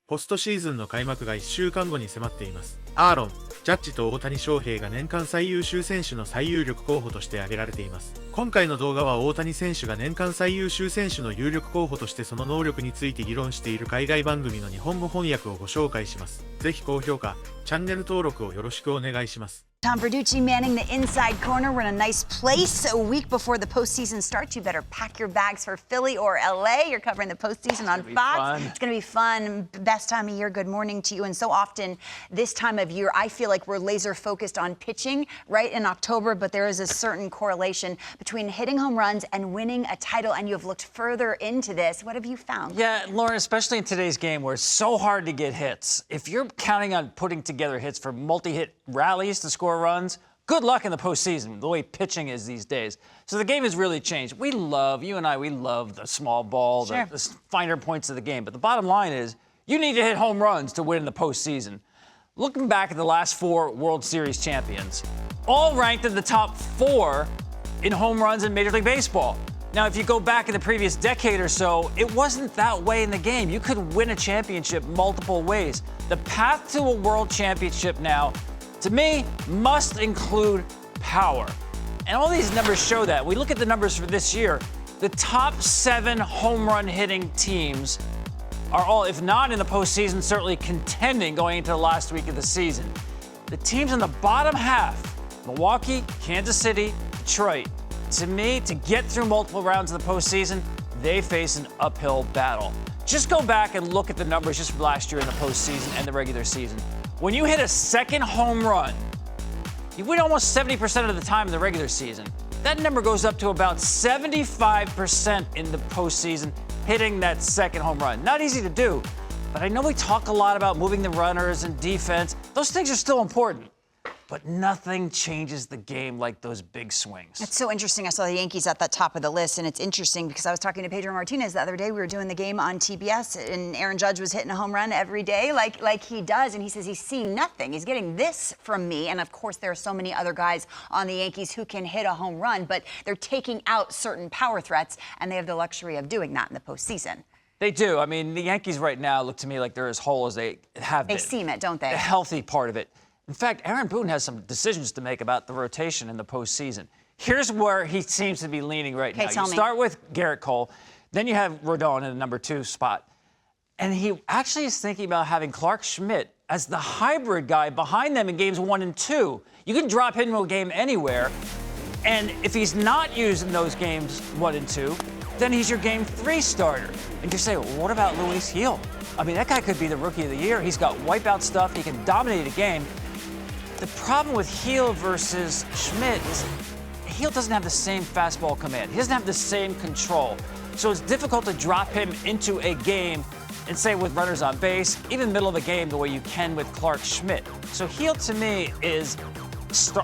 ポストシーズンの開幕が1週間後に迫っています。アーロン、ジャッジと大谷翔平が年間最優秀選手の最有力候補として挙げられています。今回の動画は大谷選手が年間最優秀選手の有力候補としてその能力について議論している海外番組の日本語翻訳をご紹介します。ぜひ高評価、チャンネル登録をよろしくお願いします。Tom Verducci manning the inside corner. We're in a nice place. A week before the postseason starts, you better pack your bags for Philly or LA. You're covering the postseason on Fox. It's going to be fun. Best time of year. Good morning to you. And so often this time of year, I feel like we're laser focused on pitching right in October, but there is a certain correlation between hitting home runs and winning a title. And you have looked further into this. What have you found? Yeah, Lauren, especially in today's game where it's so hard to get hits. If you're counting on putting together hits for multi-hit rallies to score runs, good luck in the postseason, the way pitching is these days. So the game has really changed. We love the small ball, Sure. the finer points of the game. But the bottom line is you need to hit home runs to win in the postseason. Looking back at the last 4 World Series champions, all ranked in the top 4 in home runs in Major League Baseball. Now, if you go back in the previous decade or so, it wasn't that way in the game. You could win a championship multiple ways. The path to a world championship now, to me, must include power. And all these numbers show that. We look at the numbers for this year. The top 7 home run hitting teams are all, if not in the postseason, certainly contending going into the last week of the season. The teams in the bottom half, Milwaukee, Kansas City, Detroit, to me, to get through multiple rounds of the postseason, they face an uphill battle. Just go back and look at the numbers just from last year in the postseason and the regular season. When you hit a second home run, you win almost 70% of the time in the regular season. That number goes up to about 75% in the postseason, hitting that second home run. Not easy to do, but I know we talk a lot about moving the runners and defense. Those things are still important. But nothing changes the game like those big swings. It's so interesting. I saw the Yankees at the top of the list, and it's interesting because I was talking to Pedro Martinez the other day. We were doing the game on TBS, and Aaron Judge was hitting a home run every day like he does, and he says he's seen nothing. He's getting this from me, and of course there are so many other guys on the Yankees who can hit a home run, but they're taking out certain power threats, and they have the luxury of doing that in the postseason. They do. I mean, the Yankees right now look to me like they're as whole as they have been. They seem it, don't they? The healthy part of it. In fact, Aaron Boone has some decisions to make about the rotation in the postseason. Here's where he seems to be leaning right now. You start with Garrett Cole, then you have Rodon in the number 2 spot. And he actually is thinking about having Clark Schmidt as the hybrid guy behind them in games 1 and 2. You can drop him into a game anywhere. And if he's not used in those games 1 and 2, then he's your game 3 starter. And you say, well, what about Luis Gil? I mean, that guy could be the rookie of the year. He's got wipeout stuff. He can dominate a game. The problem with Gil versus Schmidt is Gil doesn't have the same fastball command. He doesn't have the same control. So it's difficult to drop him into a game and say with runners on base, even middle of the game, the way you can with Clark Schmidt. So Gil, to me, is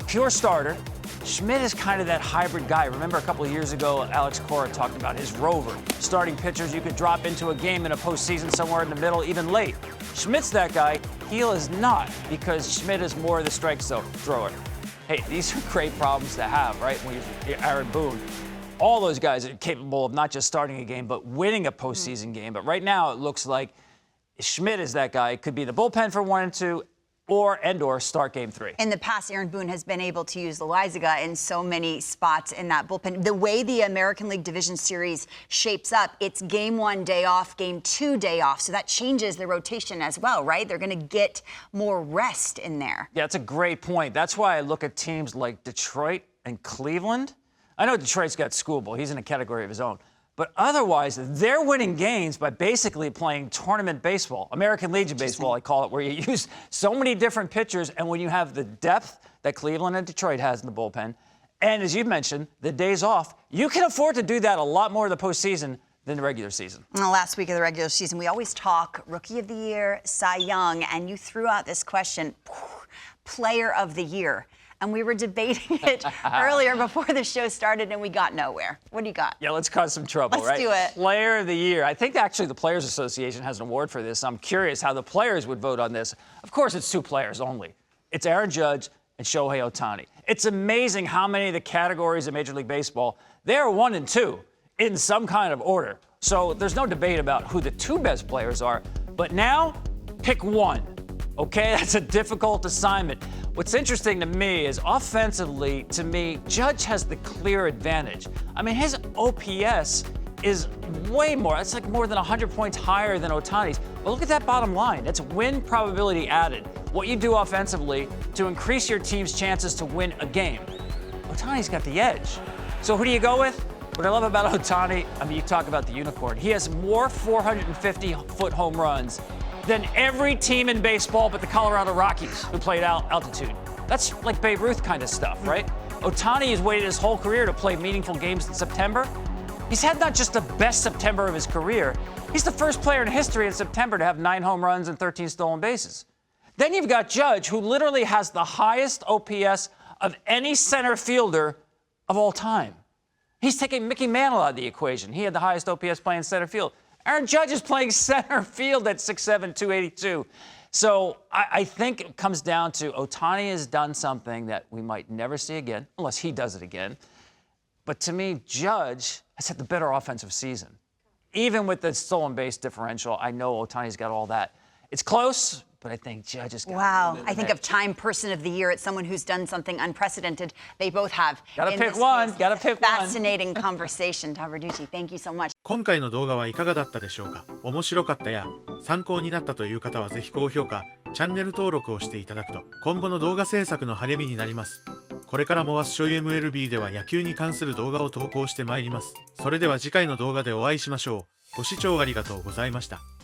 pure starter. Schmidt is kind of that hybrid guy. Remember a couple of years ago, Alex Cora talked about his rover. Starting pitchers you could drop into a game in a postseason somewhere in the middle, even late. Schmidt's that guy. Gil is not, because Schmidt is more of the strike thrower. Hey, these are great problems to have, right? When you're Aaron Boone. All those guys are capable of not just starting a game, but winning a postseason game. But right now, it looks like Schmidt is that guy. It could be the bullpen for 1 and 2, or start game 3. In the past, Aaron Boone has been able to use Loaizaga in so many spots in that bullpen. The way the American League Division Series shapes up, it's game 1 day off, game 2 day off. So that changes the rotation as well, right? They're going to get more rest in there. Yeah, that's a great point. That's why I look at teams like Detroit and Cleveland. I know Detroit's got Skubal. He's in a category of his own. But otherwise, they're winning games by basically playing tournament baseball, American Legion baseball, I call it, where you use so many different pitchers. And when you have the depth that Cleveland and Detroit has in the bullpen, and as you've mentioned, the days off, you can afford to do that a lot more in the postseason than the regular season. In the last week of the regular season, we always talk Rookie of the Year, Cy Young, and you threw out this question, Player of the Year. And we were debating it earlier before the show started, and we got nowhere. What do you got? Yeah, let's cause some trouble, right? Let's do it. Player of the Year. I think actually the Players Association has an award for this. I'm curious how the players would vote on this. Of course, it's 2 players only. It's Aaron Judge and Shohei Ohtani. It's amazing how many of the categories in Major League Baseball, they're 1 and 2 in some kind of order. So there's no debate about who the 2 best players are. But now, Pick one. Okay, that's a difficult assignment. What's interesting to me is offensively, to me, Judge has the clear advantage. I mean, his OPS is way more. It's like more than 100 points higher than Ohtani's. But look at that bottom line. It's win probability added. What you do offensively to increase your team's chances to win a game. Ohtani's got the edge. So who do you go with? What I love about Ohtani, I mean, you talk about the unicorn. He has more 450-foot home runs than every team in baseball but the Colorado Rockies, who played altitude. That's like Babe Ruth kind of stuff, right? Ohtani has waited his whole career to play meaningful games in September. He's had not just the best September of his career, he's the first player in history in September to have 9 home runs and 13 stolen bases. Then you've got Judge, who literally has the highest OPS of any center fielder of all time. He's taking Mickey Mantle out of the equation. He had the highest OPS playing center field. Aaron Judge is playing center field at 6'7", 282. So I think it comes down to Ohtani has done something that we might never see again, unless he does it again. But to me, Judge has had the better offensive season. Even with the stolen base differential, I know Ohtani's got all that. It's close, but I think Judge has got Wow, I think of Time Person of the Year. It's someone who's done something unprecedented. They both have. Gotta pick one. Gotta pick one. Fascinating conversation, Taverducci. Thank you so much. 今回の動画はいかがだったでしょうか。面白かったや参考になったという方はぜひ高評価、チャンネル登録をしていただくと今後の動画制作の励みになります。これからもわっしょい MLB では野球に関する動画を投稿してまいります。それでは次回の動画でお会いしましょう。ご視聴ありがとうございました。